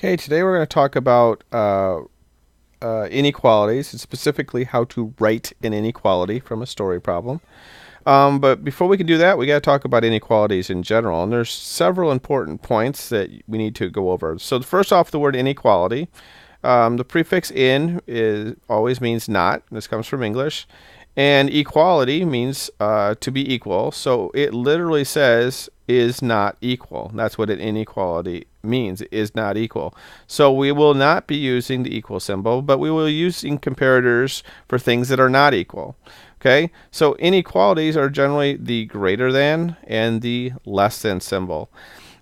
Okay, today we're going to talk about inequalities, and specifically how to write an inequality from a story problem. But before we can do that, we got to talk about inequalities in general, and there's several important points that we need to go over. So first off, the word inequality. The prefix in always means not. This comes from English. And equality means to be equal. So it literally says is not equal. That's what an inequality means, is not equal. So we will not be using the equal symbol, but we will be using comparators for things that are not equal. Okay, so inequalities are generally the greater than and the less than symbol.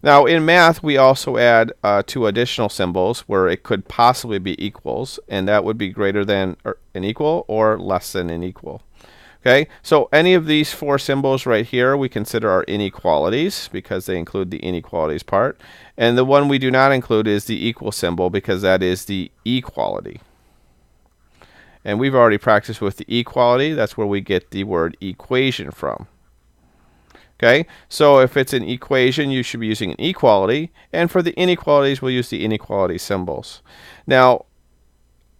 Now, in math, we also add two additional symbols where it could possibly be equals, and that would be greater than an equal or less than an equal. Okay, so any of these four symbols right here we consider our inequalities because they include the inequalities part. And the one we do not include is the equal symbol because that is the equality. And we've already practiced with the equality. That's where we get the word equation from. Okay, so if it's an equation, you should be using an equality. And for the inequalities, we'll use the inequality symbols. Now,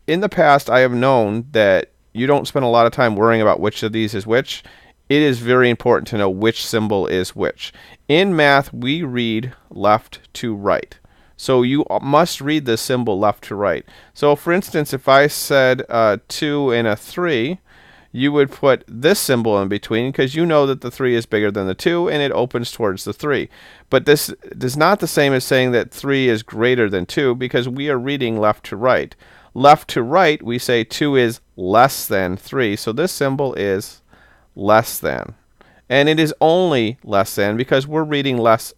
in the past, I have known that you don't spend a lot of time worrying about which of these is which. It is very important to know which symbol is which. In math, we read left to right. So you must read the symbol left to right. So for instance, if I said 2 and a 3, you would put this symbol in between because you know that the 3 is bigger than the 2 and it opens towards the 3. But this is not the same as saying that 3 is greater than 2 because we are reading left to right. Left to right, we say 2 is less than 3. So this symbol is less than. And it is only less than because we're reading left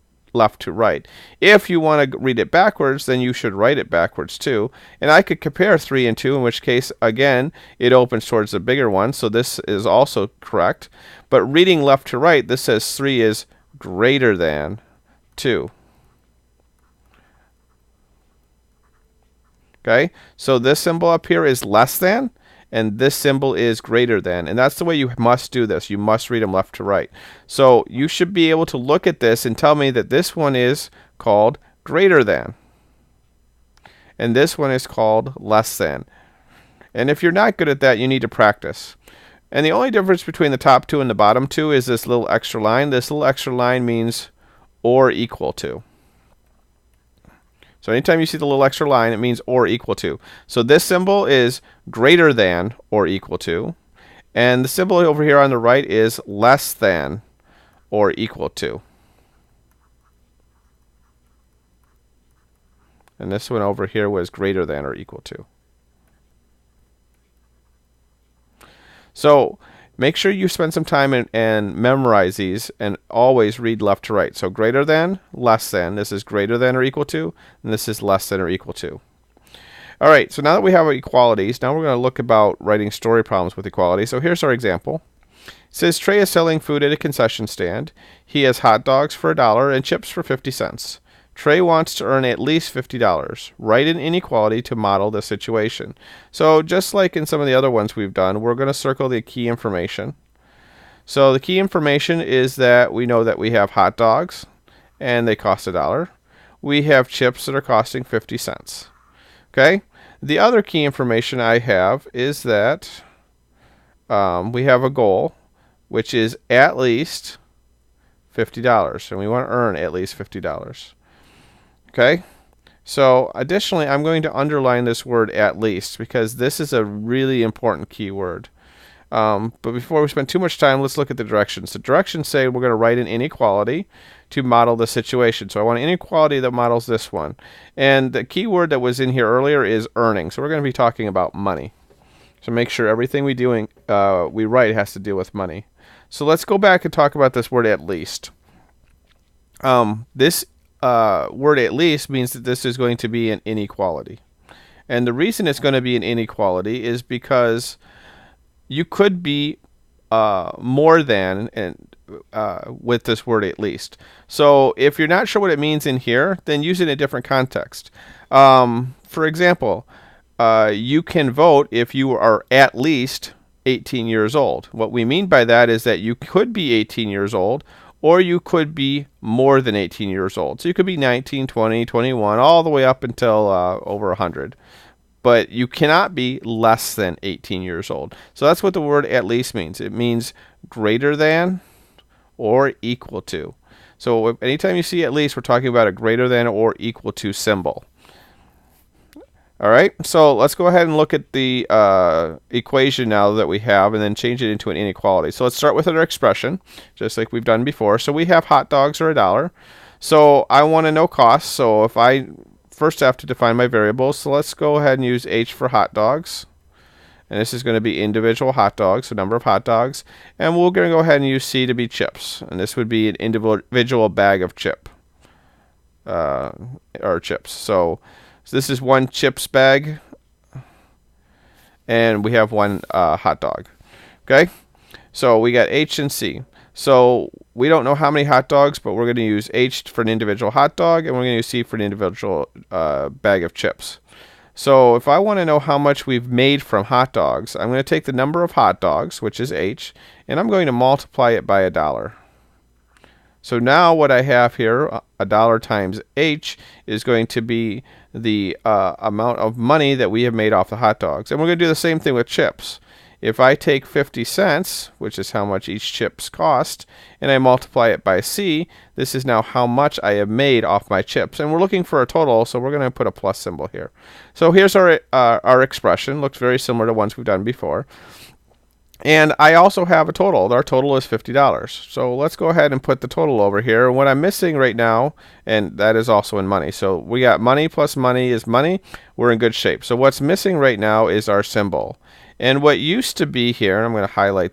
to right. If you want to read it backwards, then you should write it backwards too. And I could compare 3 and 2, in which case, again, it opens towards the bigger one. So this is also correct. But reading left to right, this says 3 is greater than 2. Okay, so this symbol up here is less than, and this symbol is greater than. And that's the way you must do this. You must read them left to right. So you should be able to look at this and tell me that this one is called greater than. And this one is called less than. And if you're not good at that, you need to practice. And the only difference between the top two and the bottom two is this little extra line. This little extra line means or equal to. So anytime you see the little extra line, it means or equal to. So this symbol is greater than or equal to. And the symbol over here on the right is less than or equal to. And this one over here was greater than or equal to. So make sure you spend some time and memorize these and always read left to right. So greater than, less than. This is greater than or equal to, and this is less than or equal to. All right, so now that we have our equalities, now we're going to look about writing story problems with equality. So here's our example. It says Trey is selling food at a concession stand. He has hot dogs for $1 and chips for 50 cents. Trey wants to earn at least $50. Write an inequality to model the situation. So just like in some of the other ones we've done, we're going to circle the key information. So the key information is that we know that we have hot dogs and they cost $1. We have chips that are costing 50 cents. Okay? The other key information I have is that we have a goal, which is at least $50. And we want to earn at least $50. Okay, so additionally, I'm going to underline this word at least because this is a really important keyword. But before we spend too much time, let's look at the directions. The directions say we're going to write an inequality to model the situation. So I want an inequality that models this one. And the keyword that was in here earlier is earning. So we're going to be talking about money. So make sure everything we write has to deal with money. So let's go back and talk about this word at least. This word at least means that this is going to be an inequality. And the reason it's going to be an inequality is because you could be more than with this word at least. So if you're not sure what it means in here, then use it in a different context. For example, you can vote if you are at least 18 years old. What we mean by that is that you could be 18 years old or you could be more than 18 years old. So you could be 19, 20, 21, all the way up until over 100. But you cannot be less than 18 years old. So that's what the word at least means. It means greater than or equal to. So anytime you see at least, we're talking about a greater than or equal to symbol. All right, so let's go ahead and look at the equation now that we have and then change it into an inequality. So let's start with our expression, just like we've done before. So we have hot dogs are $1. So I want to know cost. So if I first have to define my variables, so let's go ahead and use H for hot dogs. And this is going to be individual hot dogs, so number of hot dogs. And we're going to go ahead and use C to be chips. And this would be an individual bag of chips. So this is one chips bag. And we have one hot dog. Okay? So we got H and C. So we don't know how many hot dogs, but we're going to use H for an individual hot dog, and we're going to use C for an individual bag of chips. So if I want to know how much we've made from hot dogs, I'm going to take the number of hot dogs, which is H, and I'm going to multiply it by $1. So now what I have here, $1 times H, is going to be the amount of money that we have made off the hot dogs. And we're going to do the same thing with chips. If I take 50 cents, which is how much each chips cost, and I multiply it by C, this is now how much I have made off my chips. And we're looking for a total, so we're going to put a plus symbol here. So here's our expression. Looks very similar to ones we've done before. And I also have a total. Our total is $50. So let's go ahead and put the total over here. What I'm missing right now, and that is also in money. So we got money plus money is money. We're in good shape. So what's missing right now is our symbol. And what used to be here, and I'm going to highlight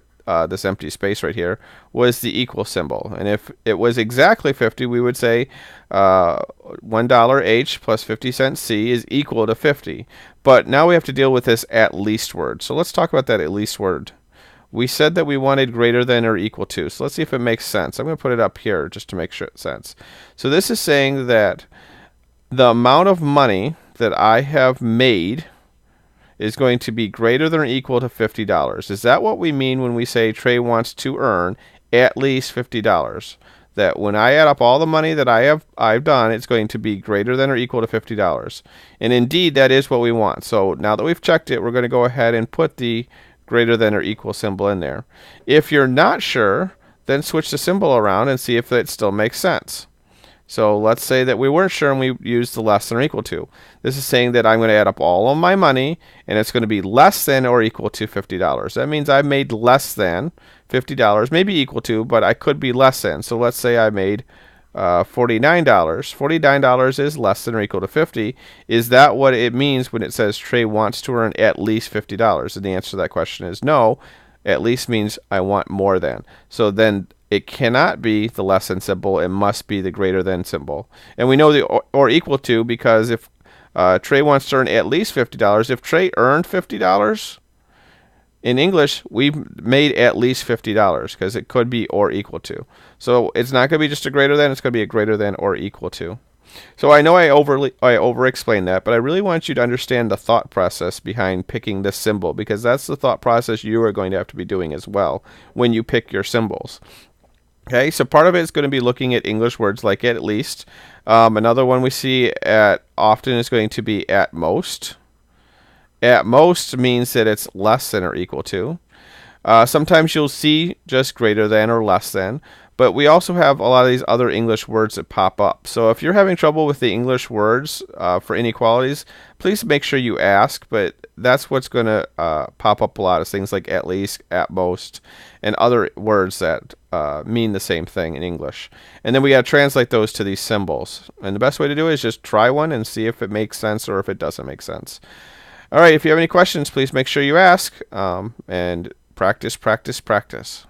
this empty space right here, was the equal symbol. And if it was exactly 50, we would say $1 H plus 50 cents C is equal to 50. But now we have to deal with this at least word. So let's talk about that at least word. We said that we wanted greater than or equal to. So let's see if it makes sense. I'm going to put it up here just to make sure it sense. So this is saying that the amount of money that I have made is going to be greater than or equal to $50. Is that what we mean when we say Trey wants to earn at least $50? That when I add up all the money that I've done, it's going to be greater than or equal to $50. And indeed, that is what we want. So now that we've checked it, we're going to go ahead and put the greater than or equal symbol in there. If you're not sure, then switch the symbol around and see if it still makes sense. So let's say that we weren't sure and we used the less than or equal to. This is saying that I'm going to add up all of my money and it's going to be less than or equal to $50. That means I made less than $50, maybe equal to, but I could be less than. So let's say I made $49. $49 is less than or equal to 50. Is that what it means when it says Trey wants to earn at least $50? And the answer to that question is no. At least means I want more than. So then it cannot be the less than symbol. It must be the greater than symbol. And we know the or equal to because if Trey wants to earn at least $50, if Trey earned $50, in English, we've made at least $50 because it could be or equal to. So it's not going to be just a greater than, it's going to be a greater than or equal to. So I know I over-explained that, but I really want you to understand the thought process behind picking this symbol because that's the thought process you are going to have to be doing as well when you pick your symbols. Okay, so part of it is going to be looking at English words like at least. Another one we see at often is going to be at most. At most means that it's less than or equal to. Sometimes you'll see just greater than or less than, but we also have a lot of these other English words that pop up. So if you're having trouble with the English words for inequalities, please make sure you ask, but that's what's going to pop up a lot of things like at least, at most, and other words that mean the same thing in English. And then we got to translate those to these symbols. And the best way to do it is just try one and see if it makes sense or if it doesn't make sense. All right, if you have any questions, please make sure you ask and practice, practice, practice.